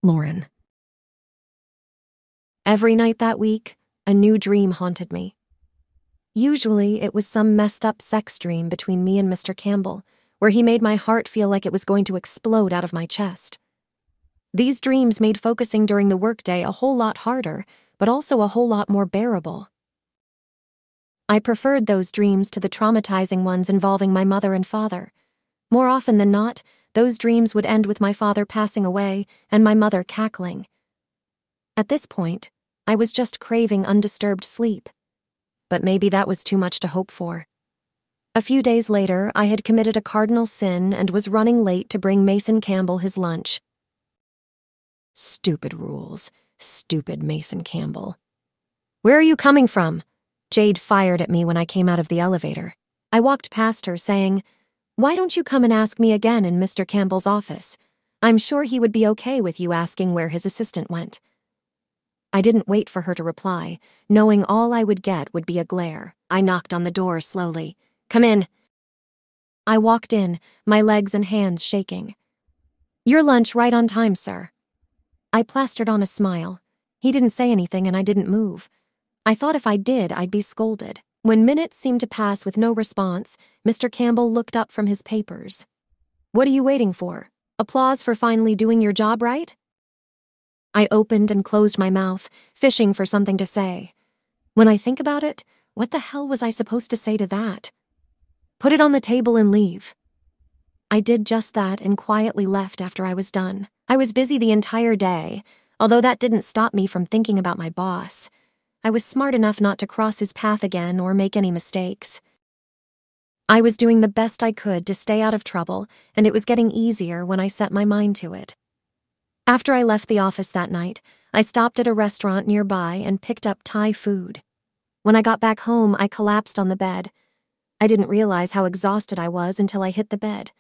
Lauren. Every night that week, a new dream haunted me. Usually, it was some messed up sex dream between me and Mr. Campbell, where he made my heart feel like it was going to explode out of my chest. These dreams made focusing during the workday a whole lot harder, but also a whole lot more bearable. I preferred those dreams to the traumatizing ones involving my mother and father. More often than not, those dreams would end with my father passing away and my mother cackling. At this point, I was just craving undisturbed sleep. But maybe that was too much to hope for. A few days later, I had committed a cardinal sin and was running late to bring Mason Campbell his lunch. Stupid rules. Stupid Mason Campbell. "Where are you coming from?" Jade fired at me when I came out of the elevator. I walked past her, saying, "Why don't you come and ask me again in Mr. Campbell's office? I'm sure he would be okay with you asking where his assistant went." I didn't wait for her to reply, knowing all I would get would be a glare. I knocked on the door slowly. "Come in." I walked in, my legs and hands shaking. "Your lunch right on time, sir." I plastered on a smile. He didn't say anything and I didn't move. I thought if I did, I'd be scolded. When minutes seemed to pass with no response, Mr. Campbell looked up from his papers. "What are you waiting for? Applause for finally doing your job right?" I opened and closed my mouth, fishing for something to say. When I think about it, what the hell was I supposed to say to that? "Put it on the table and leave." I did just that and quietly left after I was done. I was busy the entire day, although that didn't stop me from thinking about my boss. I was smart enough not to cross his path again or make any mistakes. I was doing the best I could to stay out of trouble, and it was getting easier when I set my mind to it. After I left the office that night, I stopped at a restaurant nearby and picked up Thai food. When I got back home, I collapsed on the bed. I didn't realize how exhausted I was until I hit the bed.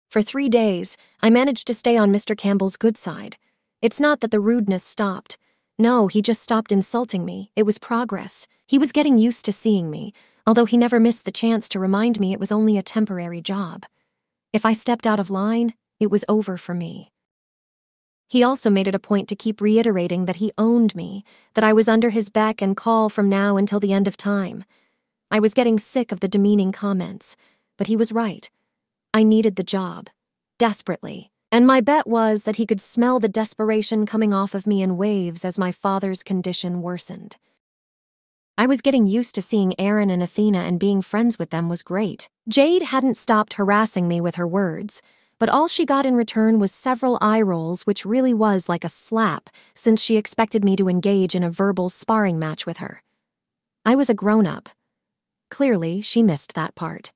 For 3 days, I managed to stay on Mr. Campbell's good side. It's not that the rudeness stopped. No, he just stopped insulting me. It was progress. He was getting used to seeing me, although he never missed the chance to remind me it was only a temporary job. If I stepped out of line, it was over for me. He also made it a point to keep reiterating that he owned me, that I was under his beck and call from now until the end of time. I was getting sick of the demeaning comments, but he was right. I needed the job, desperately, and my bet was that he could smell the desperation coming off of me in waves as my father's condition worsened. I was getting used to seeing Aaron and Athena, and being friends with them was great. Jade hadn't stopped harassing me with her words, but all she got in return was several eye rolls, which really was like a slap, since she expected me to engage in a verbal sparring match with her. I was a grown-up. Clearly, she missed that part.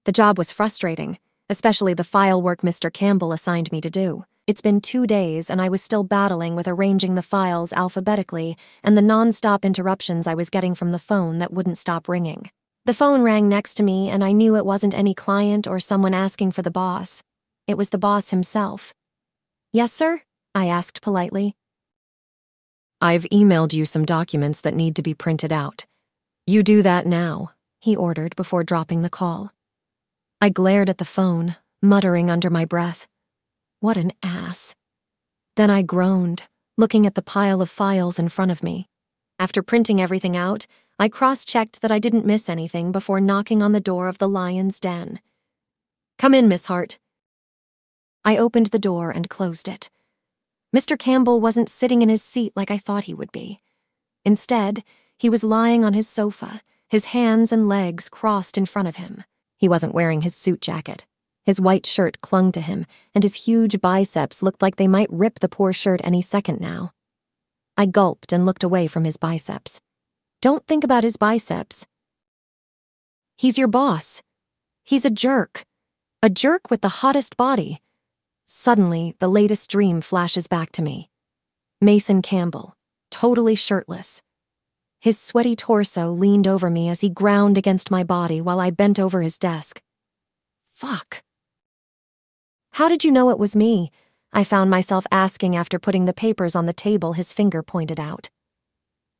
The job was frustrating, especially the file work Mr. Campbell assigned me to do. It's been 2 days, and I was still battling with arranging the files alphabetically and the non-stop interruptions I was getting from the phone that wouldn't stop ringing. The phone rang next to me, and I knew it wasn't any client or someone asking for the boss. It was the boss himself. "Yes, sir?" I asked politely. "I've emailed you some documents that need to be printed out. You do that now," he ordered before dropping the call. I glared at the phone, muttering under my breath, "What an ass." Then I groaned, looking at the pile of files in front of me. After printing everything out, I cross-checked that I didn't miss anything before knocking on the door of the lion's den. "Come in, Miss Hart." I opened the door and closed it. Mr. Campbell wasn't sitting in his seat like I thought he would be. Instead, he was lying on his sofa, his hands and legs crossed in front of him. He wasn't wearing his suit jacket. His white shirt clung to him, and his huge biceps looked like they might rip the poor shirt any second now. I gulped and looked away from his biceps. Don't think about his biceps. He's your boss. He's a jerk. A jerk with the hottest body. Suddenly, the latest dream flashes back to me. Mason Campbell, totally shirtless. His sweaty torso leaned over me as he ground against my body while I bent over his desk. Fuck. "How did you know it was me?" I found myself asking after putting the papers on the table his finger pointed out.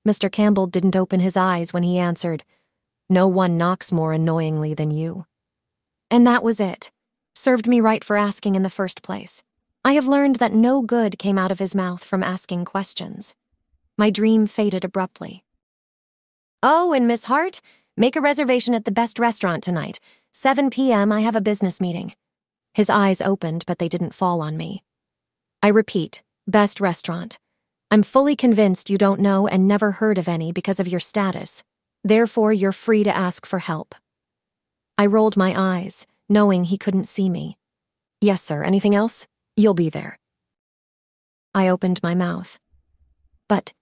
Mr. Campbell didn't open his eyes when he answered, "No one knocks more annoyingly than you." And that was it. Served me right for asking in the first place. I have learned that no good came out of his mouth from asking questions. My dream faded abruptly. "Oh, and Miss Hart, make a reservation at the best restaurant tonight. 7 p.m. I have a business meeting." His eyes opened, but they didn't fall on me. "I repeat, best restaurant. I'm fully convinced you don't know and never heard of any because of your status. Therefore, you're free to ask for help." I rolled my eyes, knowing he couldn't see me. "Yes, sir. Anything else? You'll be there." I opened my mouth. But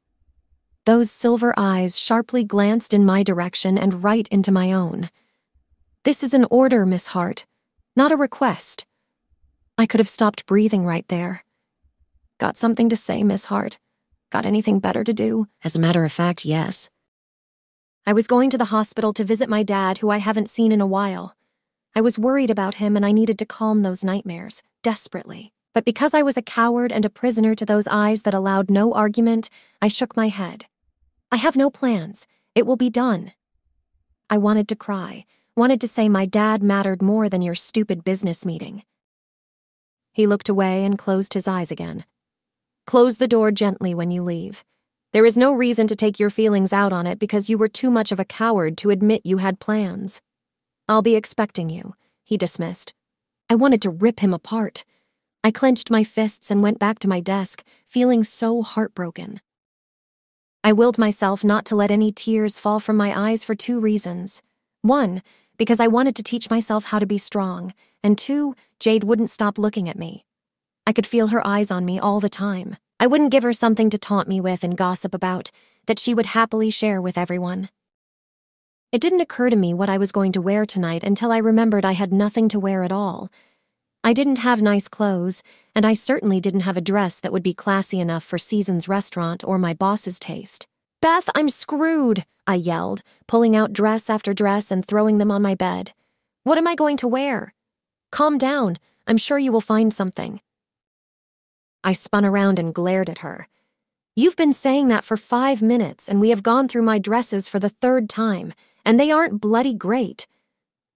those silver eyes sharply glanced in my direction and right into my own. "This is an order, Miss Hart, not a request." I could have stopped breathing right there. "Got something to say, Miss Hart? Got anything better to do?" "As a matter of fact, yes." "I was going to the hospital to visit my dad, who I haven't seen in a while. I was worried about him and I needed to calm those nightmares, desperately. But because I was a coward and a prisoner to those eyes that allowed no argument, I shook my head. I have no plans. It will be done." I wanted to cry, wanted to say my dad mattered more than your stupid business meeting. He looked away and closed his eyes again. "Close the door gently when you leave. There is no reason to take your feelings out on it because you were too much of a coward to admit you had plans. I'll be expecting you," he dismissed. I wanted to rip him apart. I clenched my fists and went back to my desk, feeling so heartbroken. I willed myself not to let any tears fall from my eyes for 2 reasons. 1, because I wanted to teach myself how to be strong, and 2, Jade wouldn't stop looking at me. I could feel her eyes on me all the time. I wouldn't give her something to taunt me with and gossip about, that she would happily share with everyone. It didn't occur to me what I was going to wear tonight until I remembered I had nothing to wear at all. I didn't have nice clothes, and I certainly didn't have a dress that would be classy enough for Season's restaurant or my boss's taste. "Beth, I'm screwed," I yelled, pulling out dress after dress and throwing them on my bed. "What am I going to wear?" "Calm down. I'm sure you will find something." I spun around and glared at her. "You've been saying that for 5 minutes, and we have gone through my dresses for the 3rd time, and they aren't bloody great."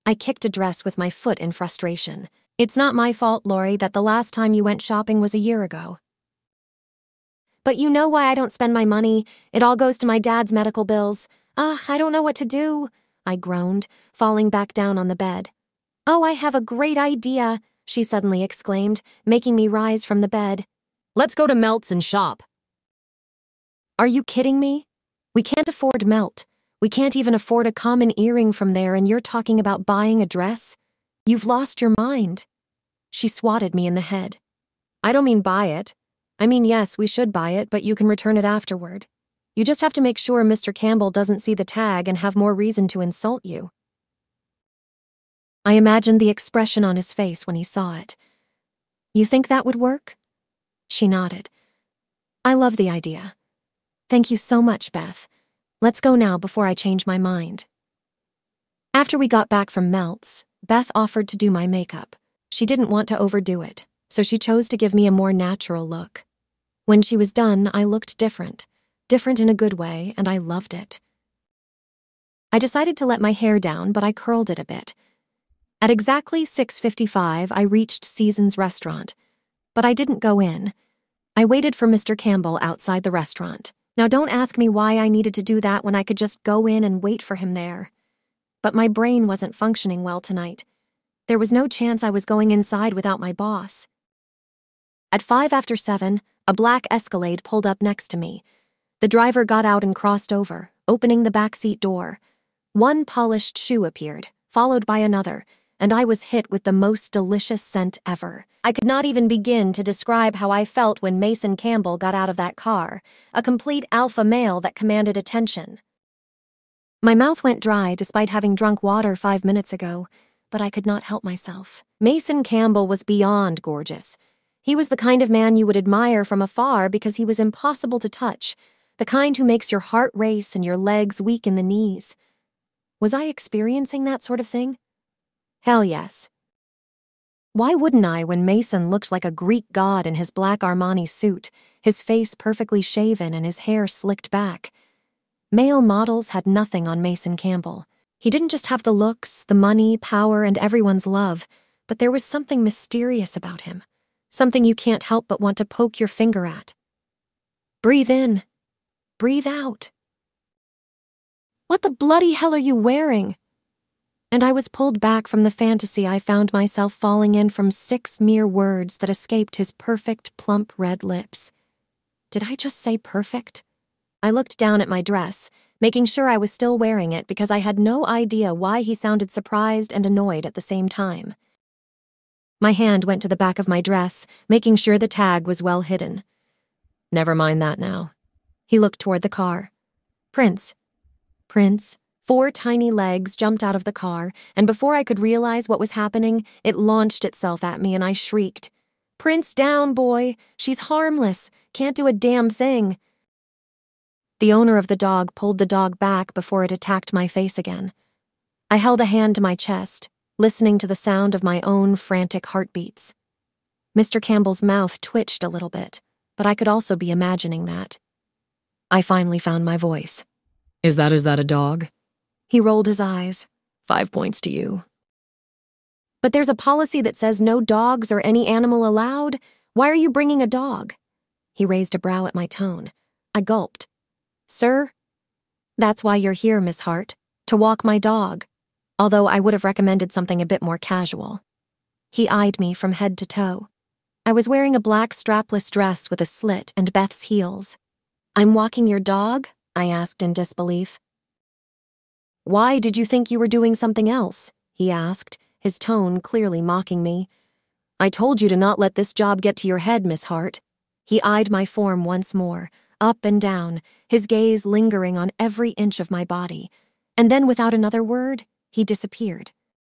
I kicked a dress with my foot in frustration. "It's not my fault, Lori, that the last time you went shopping was a year ago." "But you know why I don't spend my money. It all goes to my dad's medical bills. Ugh, I don't know what to do," I groaned, falling back down on the bed. "Oh, I have a great idea," she suddenly exclaimed, making me rise from the bed. "Let's go to Melt's and shop." "Are you kidding me? We can't afford Melt. We can't even afford a common earring from there, and you're talking about buying a dress? You've lost your mind." She swatted me in the head. "I don't mean buy it. I mean, yes, we should buy it, but you can return it afterward. You just have to make sure Mr. Campbell doesn't see the tag and have more reason to insult you." I imagined the expression on his face when he saw it. "You think that would work?" She nodded. "I love the idea. Thank you so much, Beth. Let's go now before I change my mind." After we got back from Melt's, Beth offered to do my makeup. She didn't want to overdo it, so she chose to give me a more natural look. When she was done, I looked different in a good way, and I loved it. I decided to let my hair down, but I curled it a bit. At exactly 6:55, I reached Season's restaurant, but I didn't go in. I waited for Mr. Campbell outside the restaurant. Now don't ask me why I needed to do that when I could just go in and wait for him there. But my brain wasn't functioning well tonight. There was no chance I was going inside without my boss. At 7:05, a black Escalade pulled up next to me. The driver got out and crossed over, opening the backseat door. One polished shoe appeared, followed by another, and I was hit with the most delicious scent ever. I could not even begin to describe how I felt when Mason Campbell got out of that car, a complete alpha male that commanded attention. My mouth went dry despite having drunk water 5 minutes ago, but I could not help myself. Mason Campbell was beyond gorgeous. He was the kind of man you would admire from afar because he was impossible to touch, the kind who makes your heart race and your legs weak in the knees. Was I experiencing that sort of thing? Hell yes. Why wouldn't I when Mason looked like a Greek god in his black Armani suit, his face perfectly shaven and his hair slicked back? Male models had nothing on Mason Campbell. He didn't just have the looks, the money, power, and everyone's love, but there was something mysterious about him. something you can't help but want to poke your finger at. Breathe in. Breathe out. What the bloody hell are you wearing? And I was pulled back from the fantasy I found myself falling in from 6 mere words that escaped his perfect, plump red lips. Did I just say perfect? I looked down at my dress, making sure I was still wearing it because I had no idea why he sounded surprised and annoyed at the same time. My hand went to the back of my dress, making sure the tag was well hidden. Never mind that now. He looked toward the car. Prince. 4 tiny legs jumped out of the car, and before I could realize what was happening, it launched itself at me and I shrieked. Prince down, boy. She's harmless. Can't do a damn thing. The owner of the dog pulled the dog back before it attacked my face again. I held a hand to my chest, listening to the sound of my own frantic heartbeats. Mr. Campbell's mouth twitched a little bit, but I could also be imagining that. I finally found my voice. Is that a dog? He rolled his eyes. 5 points to you. But there's a policy that says no dogs or any animal allowed. Why are you bringing a dog? He raised a brow at my tone. I gulped. Sir? That's why you're here, Miss Hart, to walk my dog, although I would have recommended something a bit more casual. He eyed me from head to toe. I was wearing a black strapless dress with a slit and Beth's heels. I'm walking your dog? I asked in disbelief. Why did you think you were doing something else? He asked, his tone clearly mocking me. I told you to not let this job get to your head, Miss Hart. He eyed my form once more, up and down, his gaze lingering on every inch of my body, and then without another word, he disappeared.